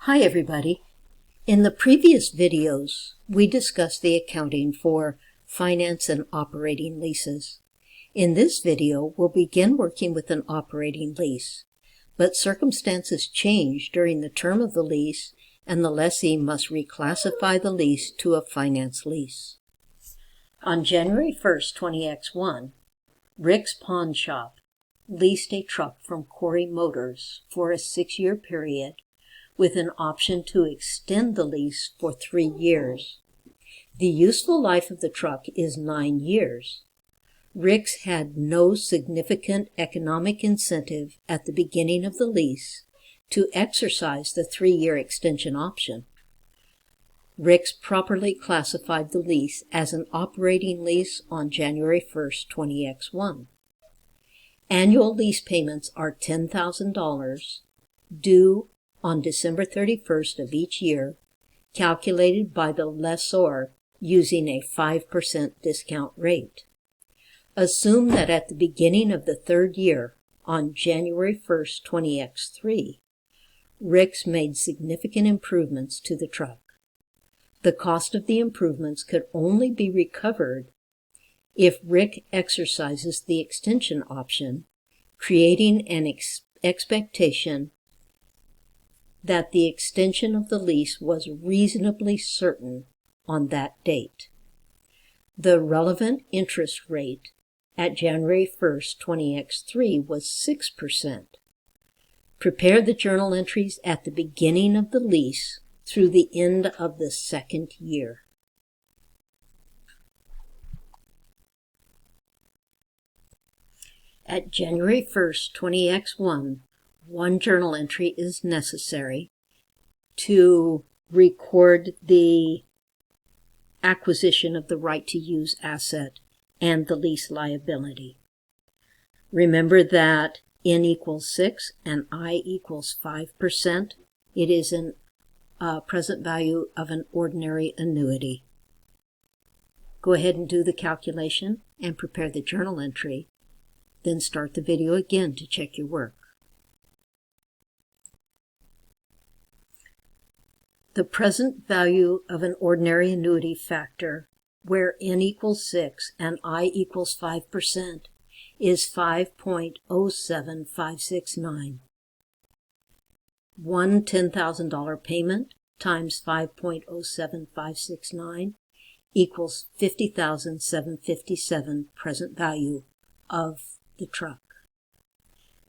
Hi everybody. In the previous videos, we discussed the accounting for finance and operating leases. In this video, we'll begin working with an operating lease, but circumstances change during the term of the lease and the lessee must reclassify the lease to a finance lease. On January 1st, 20X1, Rick's Pawn Shop leased a truck from Corey Motors for a 6-year period with an option to extend the lease for 3 years. The useful life of the truck is 9 years. Rick's had no significant economic incentive at the beginning of the lease to exercise the 3-year extension option. Rick's properly classified the lease as an operating lease on January 1st, 20X1. Annual lease payments are $10,000 due on December 31st of each year, calculated by the lessor using a 5% discount rate. Assume that at the beginning of the 3rd year, on January 1st, 20X3, Rick's made significant improvements to the truck. The cost of the improvements could only be recovered if Rick exercises the extension option, creating an expectation that the extension of the lease was reasonably certain on that date. The relevant interest rate at January 1st, 20X3 was 6%. Prepare the journal entries at the beginning of the lease through the end of the 2nd year. At January 1st, 20X1, one journal entry is necessary to record the acquisition of the right-to-use asset and the lease liability. Remember that N equals 6 and I equals 5%. It is a present value of an ordinary annuity. Go ahead and do the calculation and prepare the journal entry. Then start the video again to check your work. The present value of an ordinary annuity factor, where N equals 6 and I equals 5%, is 5.07569. One $10,000 payment times 5.07569 equals $50,757 present value of the truck.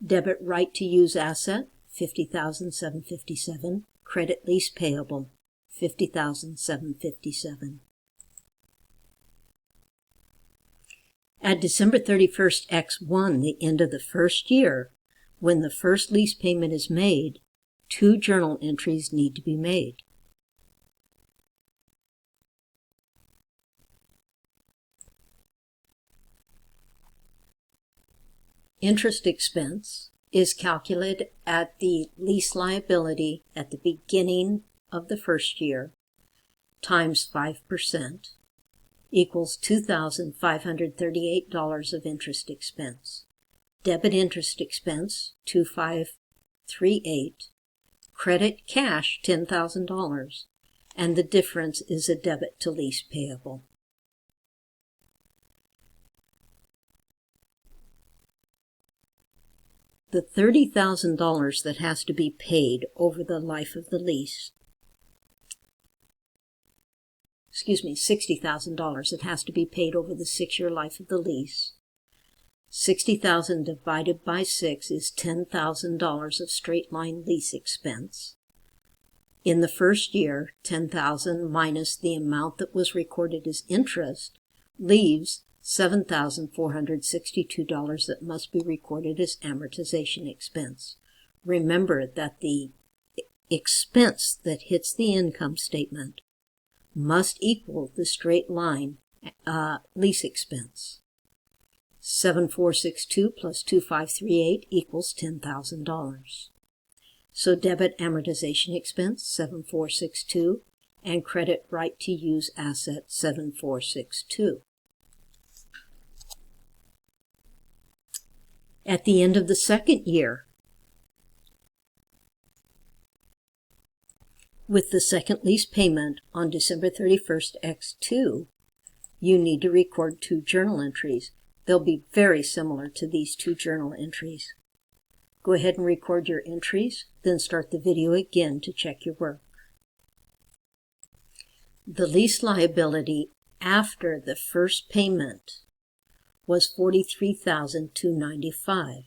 Debit right to use asset, $50,757. Credit lease payable, $50,757. At December 31st, X1, the end of the 1st year, when the first lease payment is made, 2 journal entries need to be made. Interest expense is calculated at the lease liability at the beginning of the 1st year times 5% equals $2,538 of interest expense. Debit interest expense, $2,538. Credit cash, $10,000. And the difference is a debit to lease payable. The $30,000 that has to be paid over the life of the lease, $60,000 that has to be paid over the 6-year life of the lease. $60,000 divided by 6 is $10,000 of straight-line lease expense. In the 1st year, $10,000 minus the amount that was recorded as interest leaves $7,462 that must be recorded as amortization expense. Remember that the expense that hits the income statement must equal the straight line lease expense. 7,462 plus 2,538 equals $10,000. So debit amortization expense, 7,462, and credit right to use asset, 7,462. At the end of the 2nd year, With the second lease payment on December 31st X2, you need to record 2 journal entries. They'll be very similar to these 2 journal entries. Go ahead and record your entries, then start the video again to check your work. The lease liability after the first payment was $43,295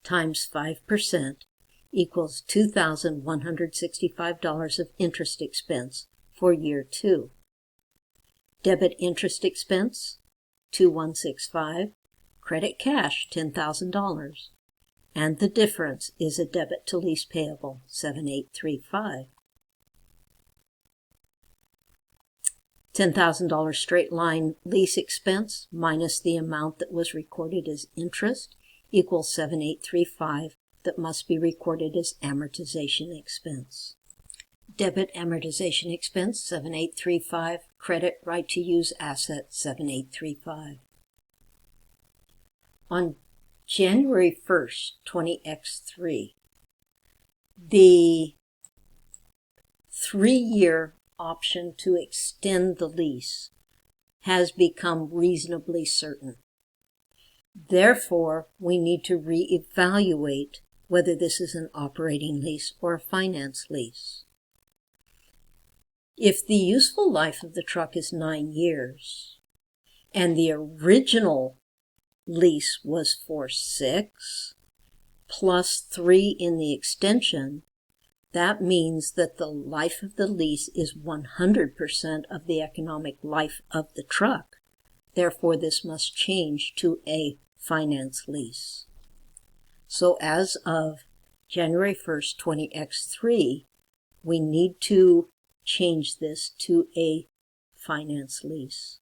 times 5% equals $2,165 of interest expense for year 2. Debit interest expense, $2,165, credit cash, $10,000, and the difference is a debit to lease payable, $7,835. $10,000 straight line lease expense minus the amount that was recorded as interest equals $7,835 that must be recorded as amortization expense. Debit amortization expense, $7,835. Credit right to use asset, $7,835. On January 1st, 20X3, the 3-year option to extend the lease has become reasonably certain. Therefore, we need to reevaluate whether this is an operating lease or a finance lease. If the useful life of the truck is 9 years, and the original lease was for 6, plus 3 in the extension, that means that the life of the lease is 100% of the economic life of the truck. Therefore, this must change to a finance lease. So as of January 1st, 20X3, we need to change this to a finance lease.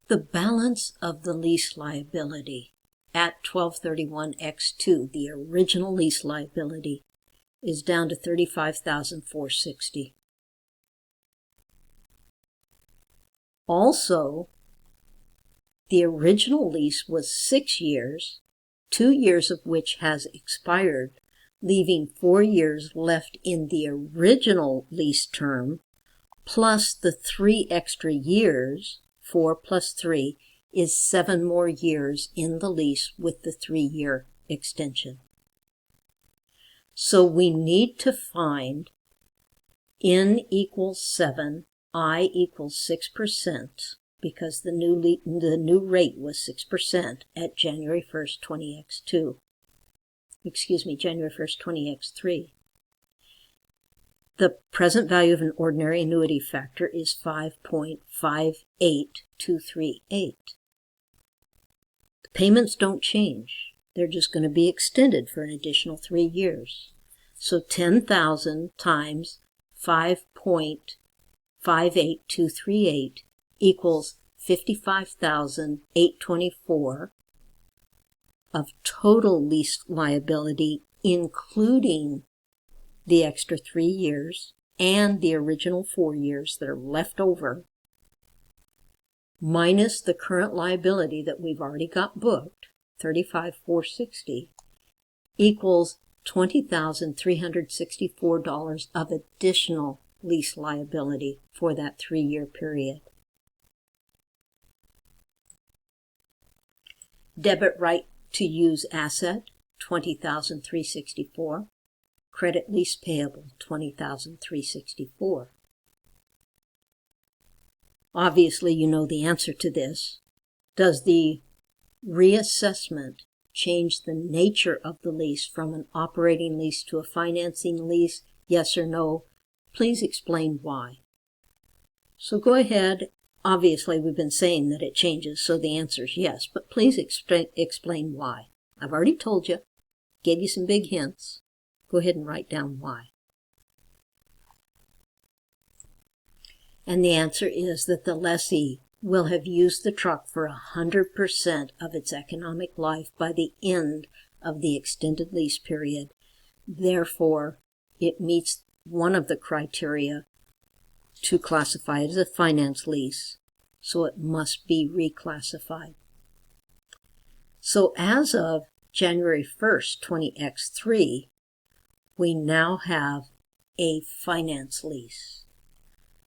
The balance of the lease liability at 12/31/X2, the original lease liability, is down to $35,460. Also, the original lease was 6 years, 2 years of which has expired, leaving 4 years left in the original lease term, plus the 3 extra years. 4 plus 3 is 7 more years in the lease with the 3-year extension. So we need to find N equals 7, I equals 6%, because the new rate was 6% at January 1st, 20X2. January 1st, 20X3. The present value of an ordinary annuity factor is 5.58238. The payments don't change. They're just going to be extended for an additional 3 years. So 10,000 times 5.58238 equals 55,824 of total lease liability, including the extra 3 years and the original 4 years that are left over, minus the current liability that we've already got booked, $35,460, equals $20,364 of additional lease liability for that 3-year period. Debit right to use asset, $20,364. Credit lease payable, $20,364. Obviously, you know the answer to this. Does the reassessment change the nature of the lease from an operating lease to a financing lease? Yes or no? Please explain why. So go ahead. Obviously, we've been saying that it changes, so the answer is yes, but please explain why. I've already told you, gave you some big hints. Go ahead and write down why. And the answer is that the lessee will have used the truck for 100% of its economic life by the end of the extended lease period. Therefore, it meets one of the criteria to classify it as a finance lease, so it must be reclassified. So as of January 1st, 20X3, we now have a finance lease.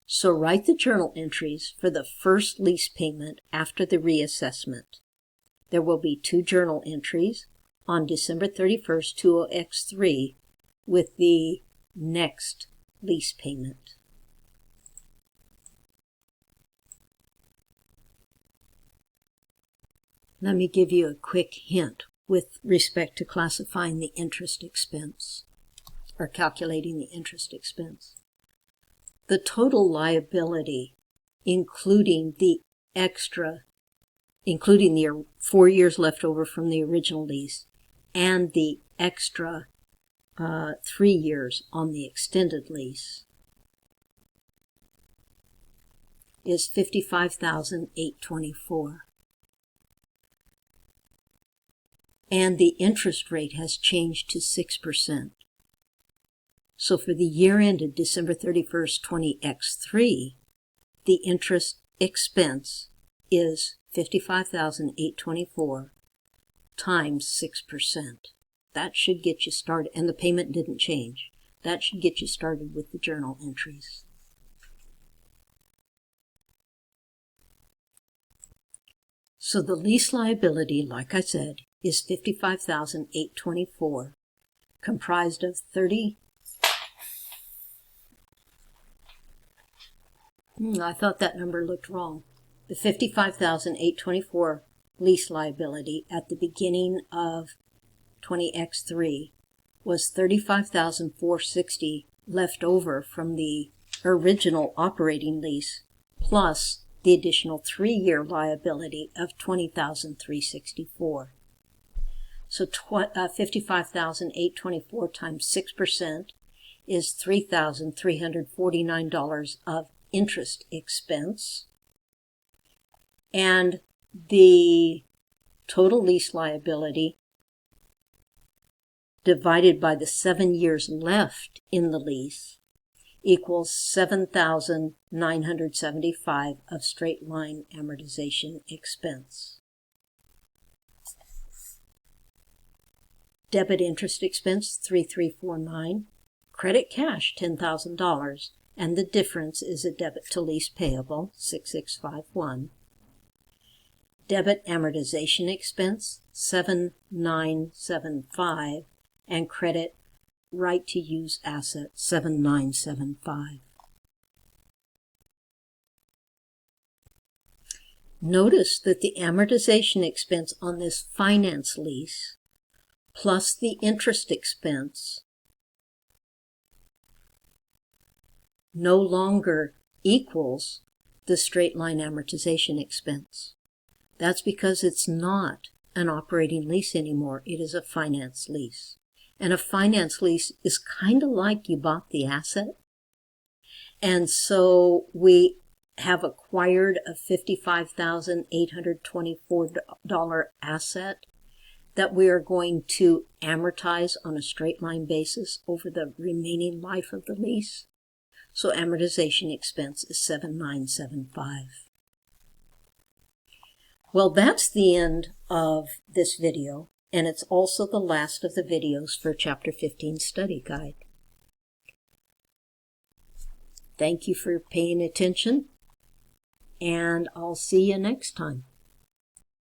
So write the journal entries for the first lease payment after the reassessment. There will be 2 journal entries on December 31st, 20X3 with the next lease payment. Let me give you a quick hint with respect to classifying the interest expense, or calculating the interest expense. The total liability, including the 4 years left over from the original lease and the extra 3 years on the extended lease, is $55,824. And the interest rate has changed to 6%. So for the year ended December 31st, 20X3, the interest expense is $55,824 times 6%. That should get you started, and the payment didn't change. That should get you started with the journal entries. So the lease liability, like I said, is $55,824, comprised of I thought that number looked wrong. The $55,824 lease liability at the beginning of 20X3 was $35,460 left over from the original operating lease, plus the additional 3-year liability of $20,364. So $55,824 times 6% is $3,349 of interest expense, and the total lease liability divided by the 7 years left in the lease equals $7,975 of straight line amortization expense. Debit interest expense $3,349, credit cash $10,000, and the difference is a debit to lease payable $6,651. Debit amortization expense $7,975, and credit right to use asset $7,975. Notice that the amortization expense on this finance lease plus the interest expense no longer equals the straight line amortization expense. That's because it's not an operating lease anymore. It is a finance lease. And a finance lease is kind of like you bought the asset. And so we have acquired a $55,824 asset that we are going to amortize on a straight line basis over the remaining life of the lease. So amortization expense is $7,975. Well, that's the end of this video, and it's also the last of the videos for Chapter 15 Study Guide. Thank you for paying attention, and I'll see you next time.